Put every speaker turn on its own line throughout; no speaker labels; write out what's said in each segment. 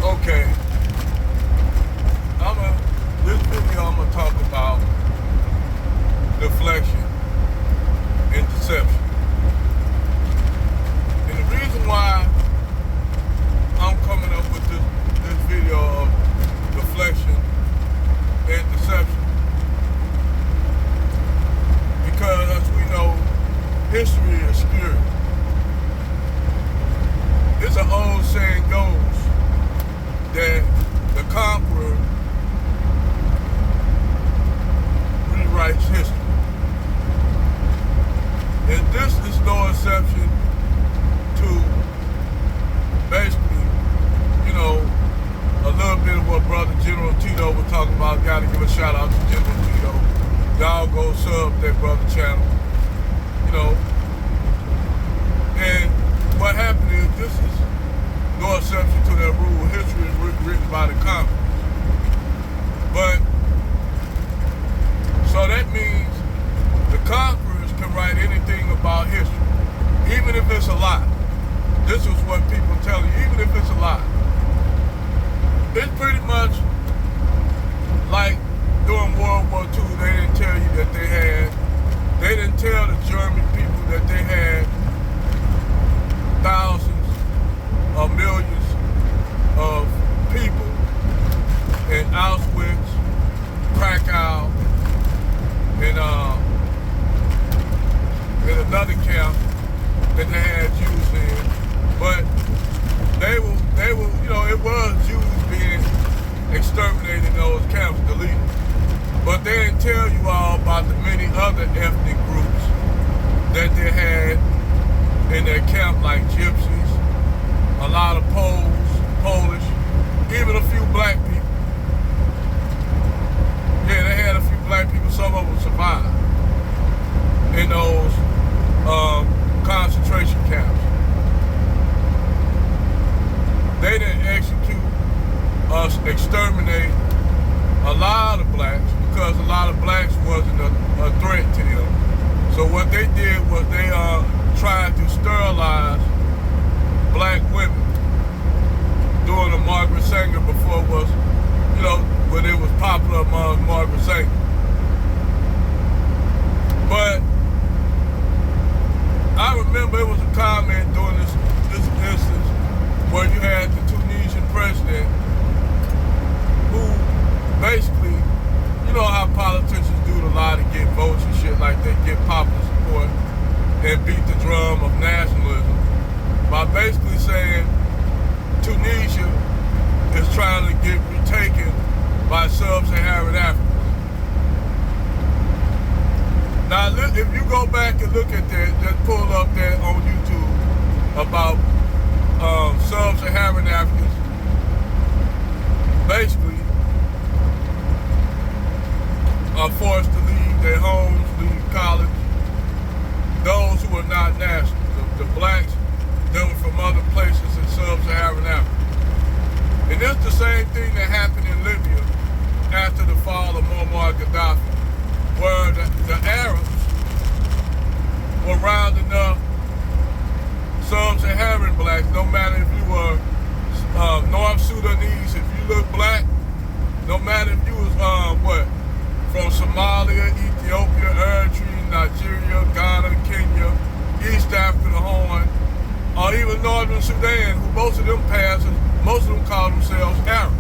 Okay, this video I'm gonna talk about deflection and deception. And the reason why I'm coming up with this video of deflection and deception, because as we know, history is skewed. It's an old saying goes that the conqueror rewrites history. And this is no exception to basically, a little bit of what Brother General Tito was talking about. Gotta give a shout out to General Tito. Y'all go sub that brother channel. And what happened is this is no exception to that rule. History is written by the conquerors. But, so that means the conquerors can write anything about history, even if it's a lie. This is what people tell you, even if it's a lie. It's pretty much like during World War II, they didn't tell you that they didn't tell the German people that they had thousands or millions of people in Auschwitz, Krakow, and in another camp that they had Jews in. But they were, it was Jews being exterminated in those camps, deleted. But they didn't tell you all about the many other ethnic groups that they had in their camp, like gypsies, a lot of Poles, Polish, even a few black people. Yeah, they had a few black people, some of them survived in those concentration camps. They didn't exterminate a lot of blacks because a lot of blacks wasn't a threat to them. So what they did was they tried to sterilize black women during the Margaret Sanger, before it was, when it was popular among Margaret Sanger. But I remember it was a comment during this instance where you had the Tunisian president who basically, you know how politicians do a lot to get votes and shit, like they get popular support and beat the drum of nationalism by basically saying Tunisia is trying to get retaken by sub-Saharan Africans. Now, if you go back and look at that, just pull up that on YouTube about sub-Saharan Africans, basically are forced to leave their homes, leave college. Those who are not national, the blacks that were from other places in sub-Saharan Africa. And it's the same thing that happened in Libya after the fall of Muammar Gaddafi, where the Arabs were rounding up sub-Saharan blacks, no matter if you were North Sudanese, if you look black, no matter if you was from Somalia, Ethiopia, Eritrea, Nigeria, Ghana, Kenya, East Africa, the Horn, or even Northern Sudan, who most of them call themselves Arabs.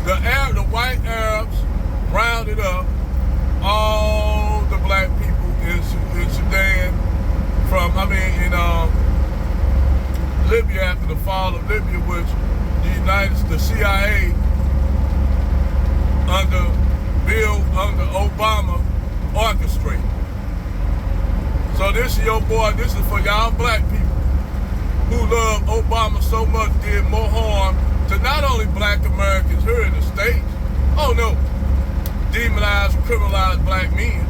The white Arabs rounded up all the black people in Sudan in Libya after the fall of Libya, which the CIA under Obama orchestrated. So this is your boy, this is for y'all black people who love Obama so much, did more harm to not only black Americans here in the States, demonized, criminalized black men,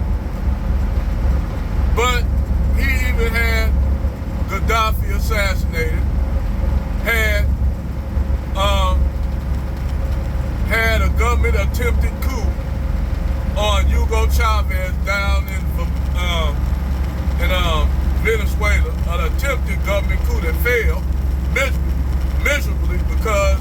but he even had Gaddafi assassinated, had a government attempted coup on Hugo Chavez down in Venezuela, an attempted government coup that failed miserably because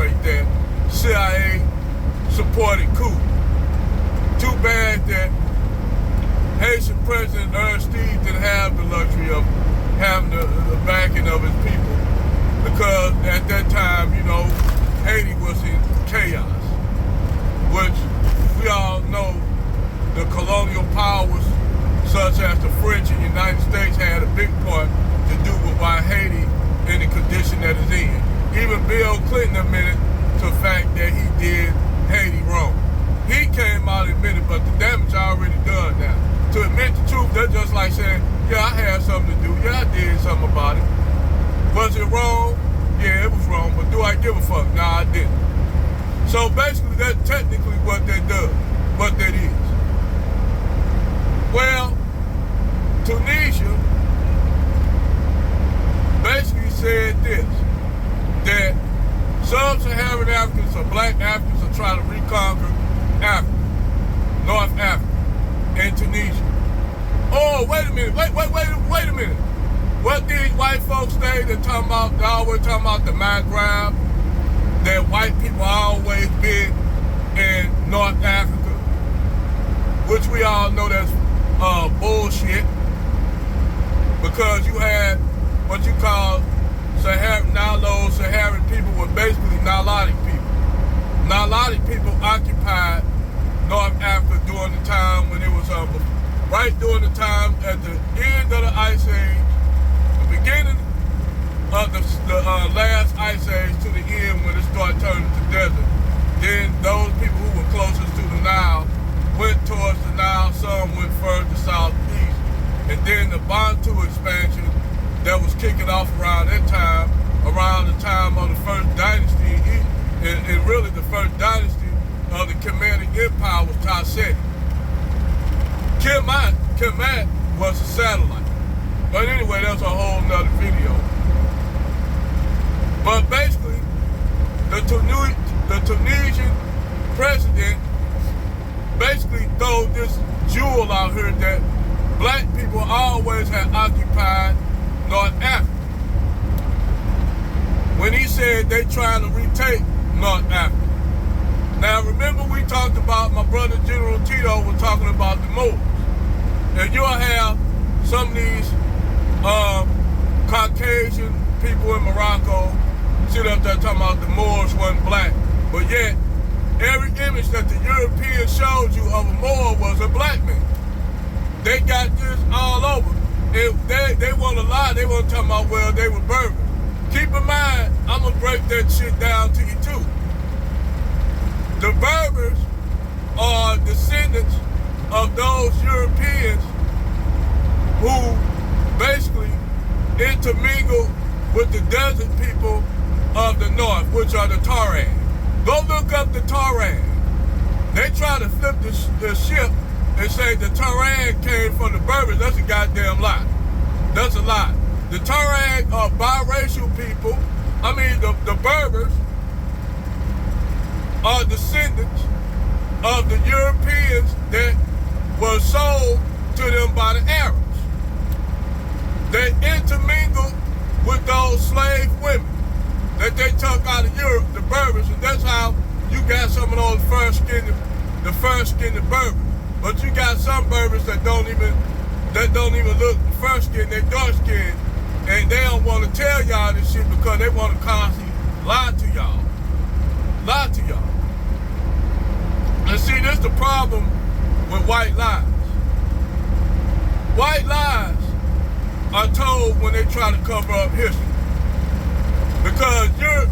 demonstrate that CIA supported coup. Too bad that Haitian President Aristide didn't have the luxury of having the backing of his people, because at that time, you know, Haiti was in chaos, which we all know the colonial powers such as the French and United States had a big part to do with why Haiti in the condition that it's in. Even Bill Clinton admitted to the fact that he did Haiti wrong. He came out and admitted, but the damage already done now. To admit the truth, that's just like saying, yeah, I had something to do. Yeah, I did something about it. Was it wrong? Yeah, it was wrong, but do I give a fuck? Nah, I didn't. So basically, that's technically what that does, what that is. Well, Tunisia basically said this, that sub-Saharan Africans or black Africans are trying to reconquer Africa, North Africa, and Tunisia. Oh, wait a minute, wait a minute. What these white folks say, they're talking about, they're always talking about the Maghreb, that white people always been in North Africa, which we all know that's bullshit, because you had what you call Saharan people were basically Nilotic people. Nilotic people occupied North Africa during the time when it was right during the time at the end of the Ice Age, the beginning of the last Ice Age to the end when it started turning to desert. Then those people who were closest to the Nile went towards the Nile, some went further southeast. And then the Bantu expansion that was kicking off around that time, around the time of the first dynasty, and really the first dynasty of the Kemetic Empire was Tasset. Kemet was a satellite. But anyway, that's a whole nother video. But basically, the Tunisian president basically throw this jewel out here that black people always had occupied North Africa. When he said they trying to retake North Africa. Now remember we talked about, my brother General Tito was talking about the Moors. And you'll have some of these Caucasian people in Morocco sit up there talking about the Moors wasn't black. But yet, every image that the Europeans showed you of a Moor was a black man. They got this all over. And they want to lie. They want to talk about, well, they were Berbers. Keep in mind, I'm going to break that shit down to you too. The Berbers are descendants of those Europeans who basically intermingle with the desert people of the north, which are the Tuareg. Go look up the Tuareg. They try to flip the ship and say the Tuareg came from the Berbers. That's a goddamn lie. That's a lie. The Tuareg are biracial people. I mean, the Berbers are descendants of the Europeans that were sold to them by the Arabs. They intermingled with those slave women that they took out of Europe, the Berbers, and that's how you got some of those fur-skinned Berbers. But you got some Berbers that don't even look fur-skinned, they dark-skinned, and they don't want to tell y'all this shit because they want to constantly lie to y'all. Lie to y'all. And see, this is the problem with white lies. White lies are told when they try to cover up history. Because Europe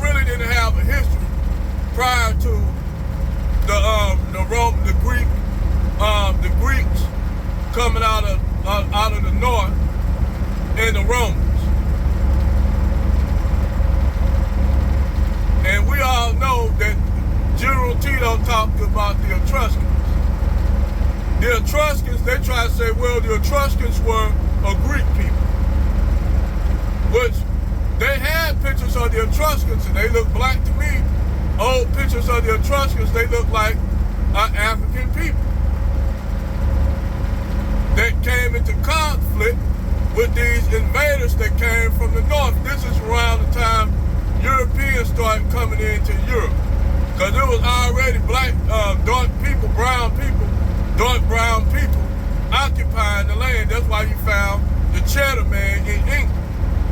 really didn't have a history prior to the Greeks coming out of the north and the Romans. And we all know that General Tito talked about the Etruscans. The Etruscans, they try to say, well, the Etruscans were a Greek people, which they had pictures of the Etruscans and they look black to me. Old pictures of the Etruscans, they look like African people that came into conflict with these invaders that came from the north. This is around the time Europeans started coming coming into Europe. Because it was already black, dark people, dark brown people occupying the land. That's why you found the cheddar man in England.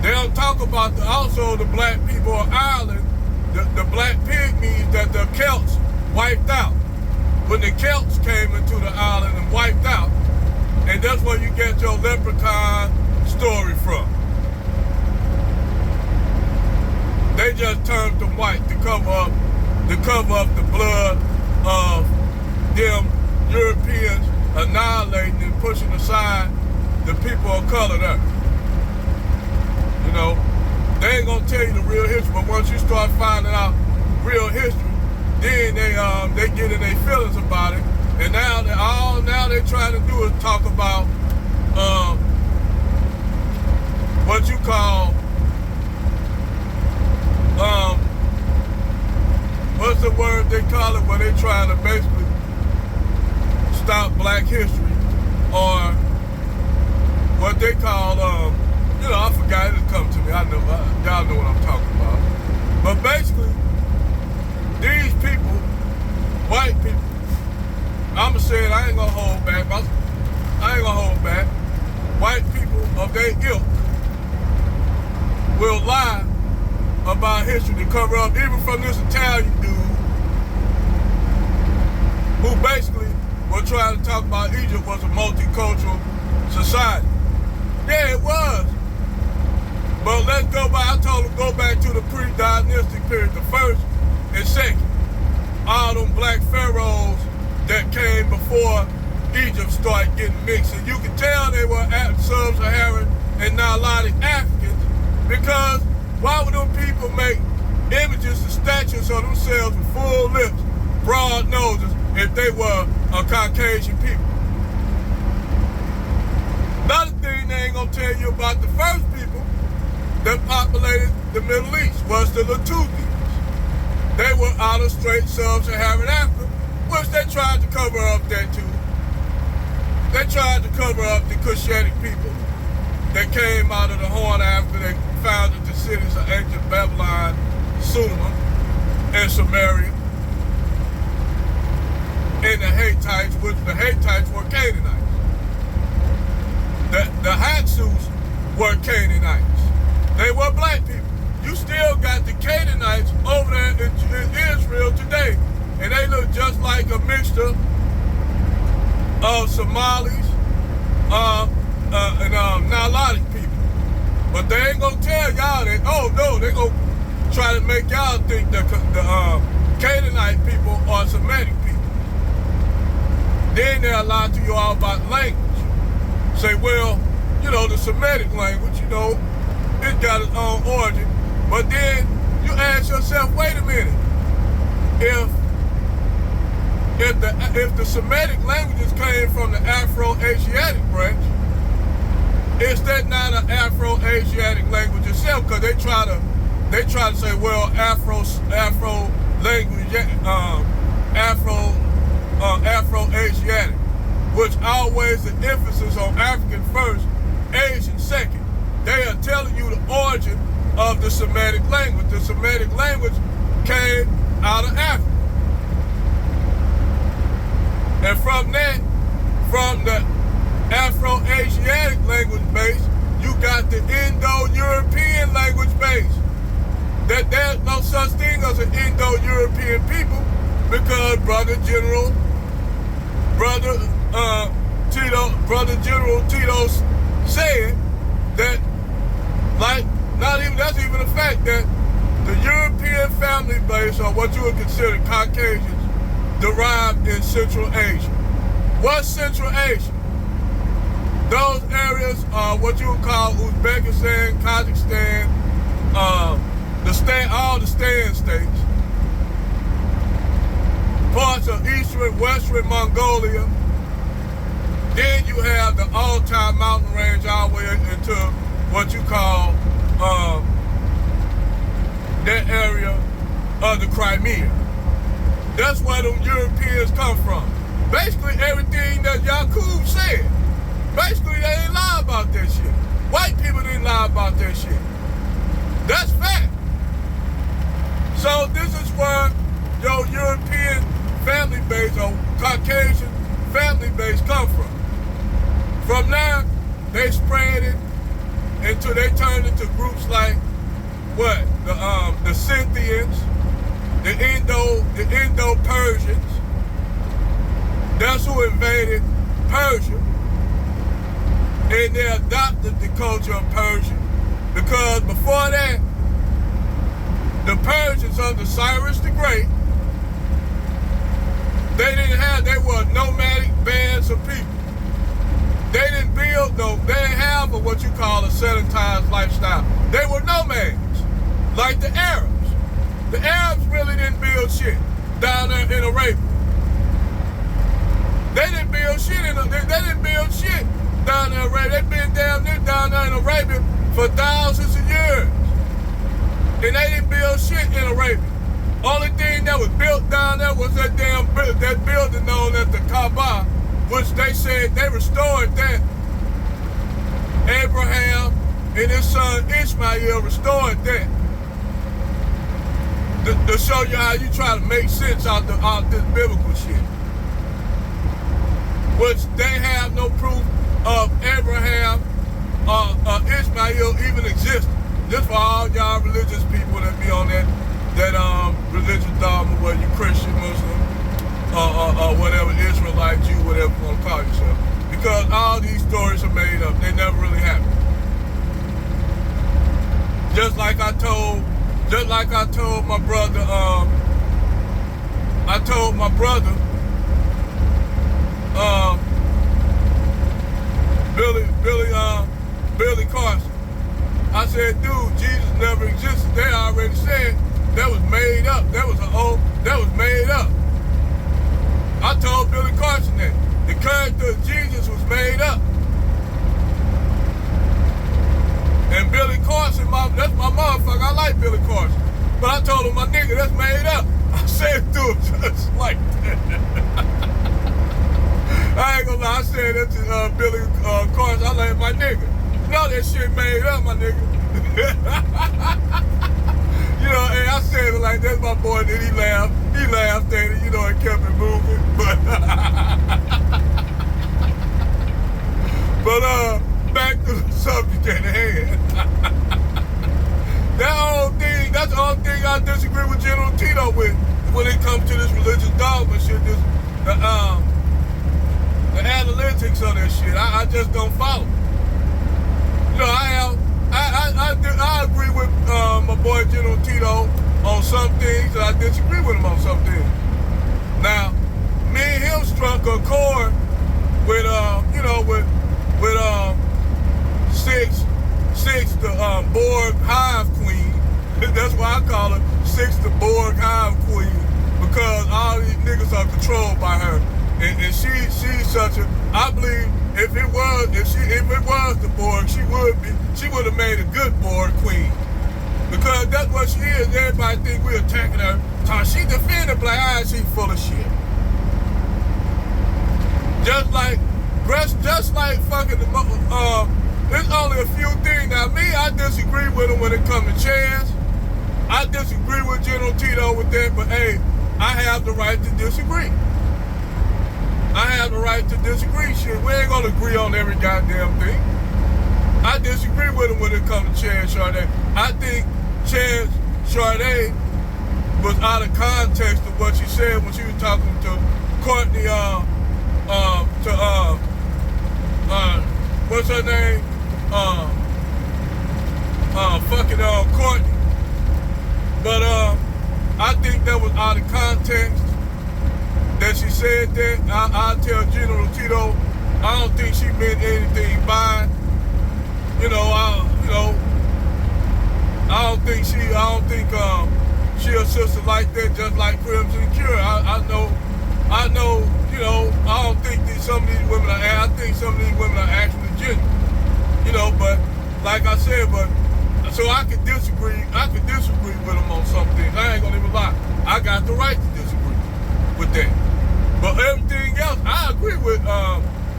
They don't talk about also the black people of Ireland, the black pygmies that the Celts wiped out. When the Celts came into the island and wiped out, and that's where you get your leprechaun story from. They just turned them white to cover up the blood of them Europeans annihilating and pushing aside the people of color there. You know, they ain't gonna tell you the real history, but once you start finding out real history, then they get in their feelings about it, and now they're trying to do is talk about what you call what's the word they call it when they trying to basically stop black history, or what they call I forgot, it come to me. I know y'all know what I'm talking about. But basically, these people, white people, I'ma say it, I ain't gonna hold back. White people of their ilk will lie about history to cover up, even from this Italian dude who basically was trying to talk about Egypt was a multicultural society. Yeah, it was. But let's go by, I told him go back to the pre-dynastic period, the first and second. All them black pharaohs that came before Egypt started getting mixed. And you can tell they were sub-Saharan and Nilotic Africans, because why would them people make images and statues of themselves with full lips, broad noses, if they were a Caucasian people? Another thing they ain't gonna tell you about the first people that populated the Middle East was the Latutis. They were out of straight sub-Saharan Africa, which they tried to cover up that too. They tried to cover up the Cushitic people that came out of the Horn of Africa. They founded the cities of ancient Babylon, Sumer, and Samaria. And the Hittites, which the Hittites were Canaanites. The Hatsus were Canaanites. They were black people. You still got the Canaanites over there in Israel today, and they look just like a mixture of Somalis and Nilotic people. But they ain't gonna tell y'all that, oh no, they gonna try to make y'all think that the Canaanite people are Semitic people. Then they'll lie to you all about language. Say, well, the Semitic language, it got its own origin. But then you ask yourself, wait a minute, if the Semitic languages came from the Afro-Asiatic branch, is that not an Afro-Asiatic language itself? Because they try to say, well, Afro-Asiatic, which always the emphasis on African first, Asian second. They are telling you the origin of the Semitic language. The Semitic language came out of Africa. And from the Afro-Asiatic language base, you got the Indo-European language base. That there's no such thing as an Indo-European people, because Brother General Tito said that, that's even the fact that the European family base, or what you would consider Caucasians, derived in Central Asia. What's Central Asia? Those areas are what you would call Uzbekistan, Kazakhstan, all the Stan states, parts of eastern, western Mongolia. Then you have the Altai mountain range all the way into what you call that area of the Crimea. That's where them Europeans come from. Basically everything that Yakub said. Basically they didn't lie about that shit. White people didn't lie about that shit. That's fact. So this is where your European family base or Caucasian family base come from. From there, they spread it until they turned into groups like what? The Scythians, the Indo-Persians. That's who invaded Persia. And they adopted the culture of Persia. Because before that, the Persians under Cyrus the Great, they were nomadic bands of people. They didn't have what you call a sedentized lifestyle. They were nomads, like the Arabs. The Arabs really didn't build shit down there in Arabia. They didn't build shit down there in Arabia. They've been down there in Arabia for thousands of years. And they didn't build shit in Arabia. Only thing that was built down there was that building known as the Kaaba, which they said they restored that. Abraham and his son Ishmael restored that. To show you how you try to make sense out this biblical shit. Which they have no proof of Abraham or Ishmael even existed. Just for all y'all religious people that be on that religious dogma, whether you Christian, Muslim, or whatever, Israelite, Jew, whatever you want to call yourself. Because all these stories are made up. They never really happened. Just like I told my brother, Billy Carson. I said, dude, Jesus never existed. They already said that was made up. That was made up. I told Billy Carson that. The character of Jesus was made up. And Billy Carson, that's my motherfucker. I like Billy Carson. But I told him, my nigga, that's made up. I said it to him just like that. I ain't gonna lie, I said that to Billy Carson. I like my nigga. No, that shit made up, my nigga. You know, and I said it like that's my boy, and he laughed at it, you know, and kept it moving. But back to the subject at hand. That's the only thing I disagree with General Tito with when it comes to this religious dogma shit, the analytics of this shit. I just don't follow. You know, I agree with my boy General Tito on some things, and I disagree with him on some things. Now, me and him struck a chord with Six, the Borg Hive Queen. That's why I call her Six, the Borg Hive Queen, because all these niggas are controlled by her, and she's such a. I believe if it was the Borg, she would have made a good Borg Queen, because that's what she is. Everybody think we're attacking her. So she defended black. Alright, she full of shit. Just like fucking there's only a few things. Now me, I disagree with him when it comes to chairs. I disagree with General Tito with that, but hey, I have the right to disagree. I have the right to disagree. Shit, we ain't gonna agree on every goddamn thing. I disagree with him when it comes to Chance Sade. I think Chance Sade was out of context of what she said when she was talking to Courtney, what's her name? Courtney. But I think that was out of context that she said that. I'll tell General Tito, I don't think she meant anything by it. I don't think she a sister like that, just like Crimson Cure. I know, I don't think that some of these women are, I think some of these women are actually genuine. But like I said, so I could disagree with them on some things. I ain't gonna even lie. I got the right to disagree with that. But everything else, I agree with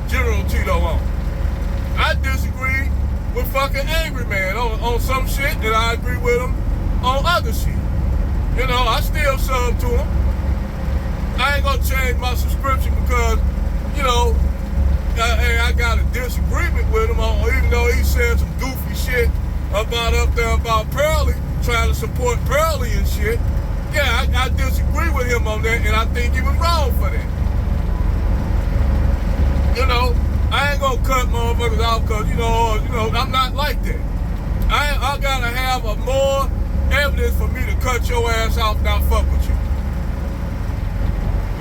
General Tito on. I disagree with fucking Angry Man on some shit, and I agree with him on other shit. You know, I still sub to him. I ain't gonna change my subscription because, you know, I got a disagreement with him, even though he said some goofy shit about Pearly, trying to support Pearly and shit. Yeah, I disagree with him on that, and I think he was wrong for that. You know, I ain't gonna cut motherfuckers out because, you know, I'm not like that. I gotta have a more evidence for me to cut your ass off, not fuck with you.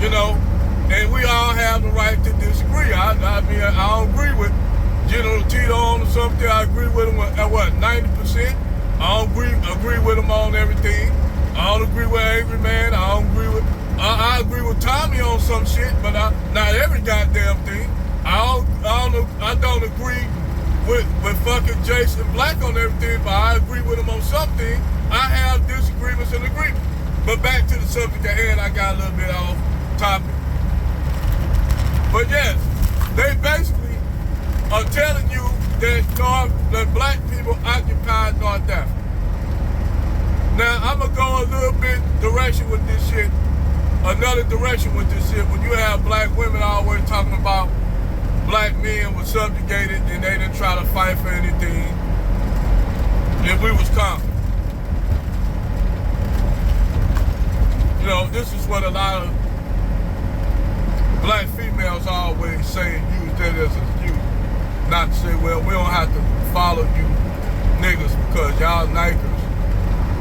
You know, and we all have the right to disagree. I mean, I don't agree with General Tito on something. I agree with him at what, 90%? I don't agree with him on everything. I don't agree with Angry Man. I agree with Tommy on some shit, but not every goddamn thing. I don't agree with fucking Jason Black on everything, but I agree with him on something. I have disagreements and agreements. But back to the subject at hand, I got a little bit off topic. But yes, they basically are telling you that black people occupy North Africa. Now, I'm going to go a little bit direction with this shit, another direction with this shit. When you have black women always talking about black men were subjugated and they didn't try to fight for anything, and we was conquered. You know, this is what a lot of black females always say, use that as an excuse. Not to say, well, we don't have to follow you niggas because y'all nikers.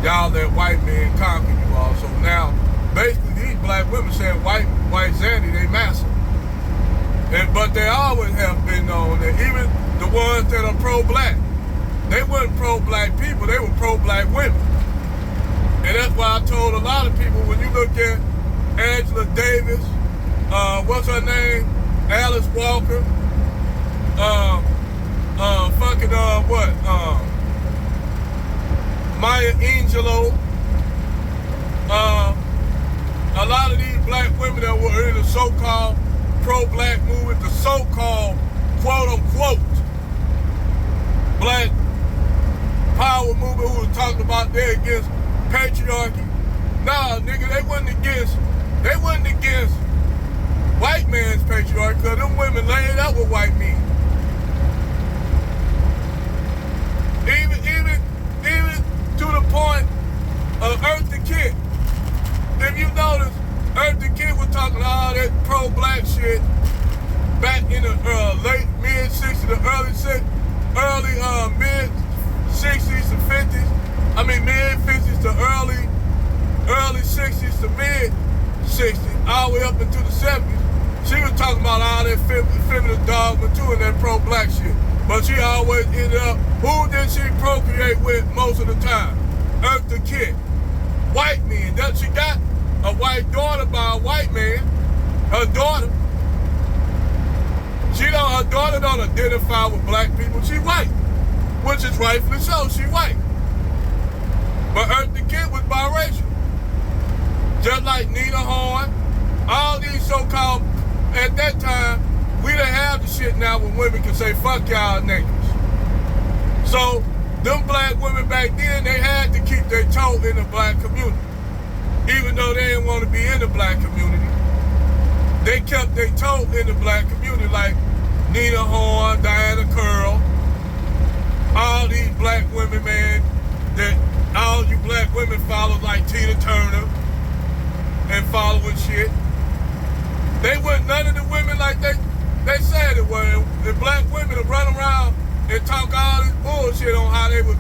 Y'all let white men conquer you all. So now, basically, these black women saying white Zandy, they massive. But they always have been known that even the ones that are pro-black, they weren't pro-black people, they were pro-black women. And that's why I told a lot of people, when you look at Angela Davis, what's her name? Alice Walker, Maya Angelou, a lot of these black women that were in the so-called pro-black movement, the so-called quote-unquote black power movement who was talking about they're against patriarchy. Nah, nigga, they wasn't against white man's patriarchy because them women laid out with white men. Even to the point of Eartha Kitt. If you notice, Eartha Kitt was talking all that pro-black shit back in the late mid-60s, the early mid-60s to 50s. I mean mid-50s to early 60s to mid-60s, all the way up into the 70s. She was talking about all that feminist dogma too and that pro-black shit. But she always ended up, who did she procreate with most of the time? Eartha Kitt. White men. She got a white daughter by a white man. Her daughter. Her daughter don't identify with black people. She white. Which is rightfully so. She white. But Eartha Kitt was biracial. Just like Nina Horn. All these so-called, at that time, we didn't have the shit now when women can say, fuck y'all niggas. So, them black women back then, they had to keep their toe in the black community. Even though they didn't want to be in the black community. They kept their toe in the black community, like Nina Horn, Diana Curl, all these black women, man, that all you black women follow, like Tina Turner, and following shit. They weren't none of the women like they said it were. The black women would run around and talk all this bullshit on how they was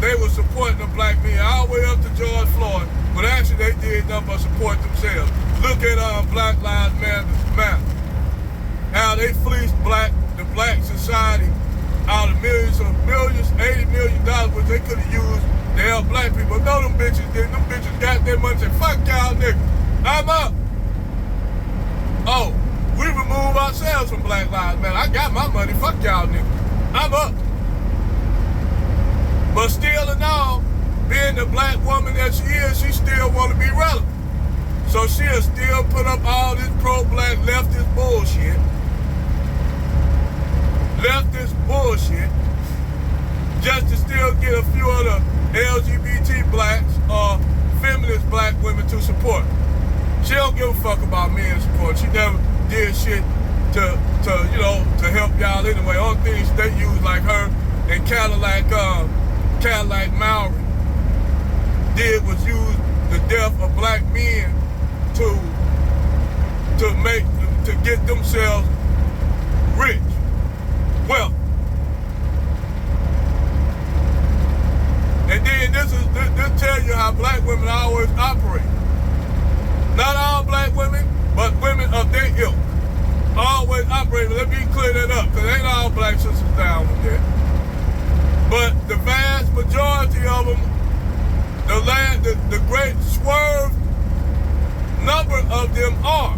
they were supporting the black men all the way up to George Floyd, but actually they did nothing but support themselves. Look at Black Lives Matter. How they fleeced the black society out of millions, $80 million, which they could have used to help black people. No, them bitches didn't. Them bitches got their money and said, fuck y'all niggas. I'm up. Oh, we remove ourselves from Black Lives Matter. I got my money, fuck y'all niggas. I'm up. But still and all, being the black woman that she is, she still want to be relevant. So she'll still put up all this pro-black leftist bullshit. Just to still get a few of the LGBT blacks or feminist black women to support her. She don't give a fuck about men support. She never did shit to help y'all anyway. Only things they use like her and Cadillac Mowry did was use the death of black men to get themselves rich, wealth. And then this tell you how black women always operate. Not all black women, but women of their ilk always operate. Let me clear that up, because ain't all black sisters down with that. But the vast majority of them, the great swerve number of them are.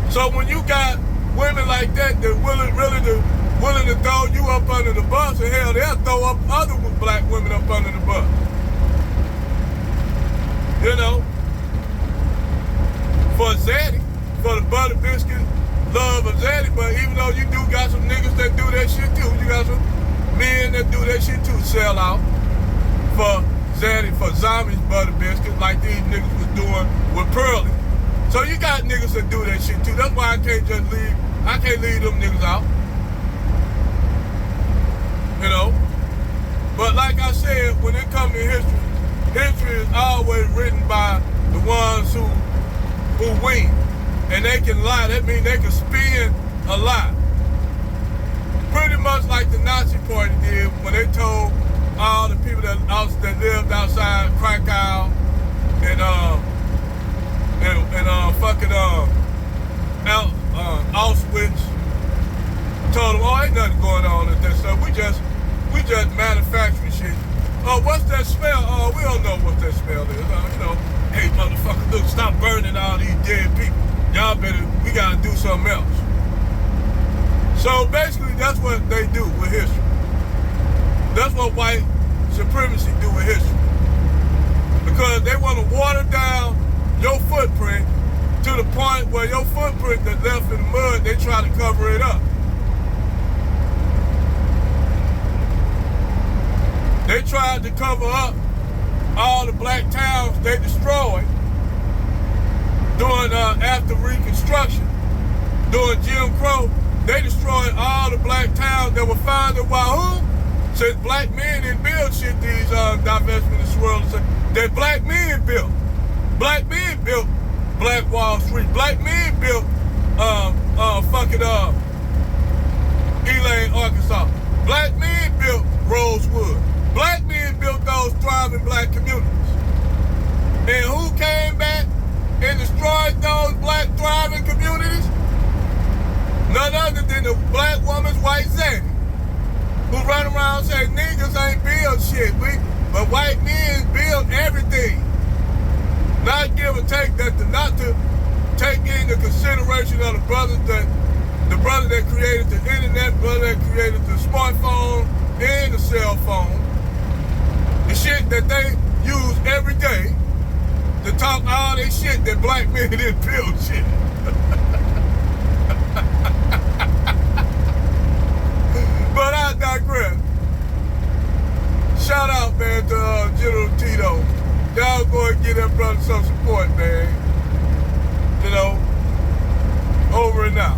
So when you got women like that willing to throw you up under the bus, and hell, they'll throw up other black women up under the bus. You know, for Zaddy, for the butter biscuit love of Zaddy. But even though you do got some niggas that do that shit too, you got some men that do that shit too, sell out for Zaddy, for Zombies butter biscuit, like these niggas was doing with Pearly. So you got niggas that do that shit too. That's why I can't leave them niggas out. You know? But like I said, when it comes to history is always written by the ones who win. And they can lie. That means they can spin a lie. Pretty much like the Nazi Party did when they told all the people that lived outside Krakow and Auschwitz, told them, oh, ain't nothing going on with that stuff. We just manufacturing shit. Oh, what's that smell? Oh, we don't know what that smell is. Hey, motherfucker, look, stop burning all these dead people. Y'all we gotta do something else. So basically, that's what they do with history. That's what white supremacy do with history. Because they want to water down your footprint to the point where your footprint that's left in the mud, they try to cover it up. They tried to cover up all the black towns they destroyed during after Reconstruction, during Jim Crow. They destroyed all the black towns that were founded by who? Since black men didn't build shit, these divestment and swirls that black men built. Black men built Black Wall Street. Black men built Elaine, Arkansas. Black men built Rosewood. Black men built those thriving black communities. And who came back and destroyed those black thriving communities? None other than the black woman's white Zaddy, who run around saying niggas ain't build shit, but white men build everything. Not give or take not to take into consideration of the brother that created the internet, brother that created the smartphone and the cell phone. The shit that they use every day to talk all that shit that black men didn't build shit. But I digress. Shout out, man, to General Tito. Y'all go and give that brother some support, man. Over and out.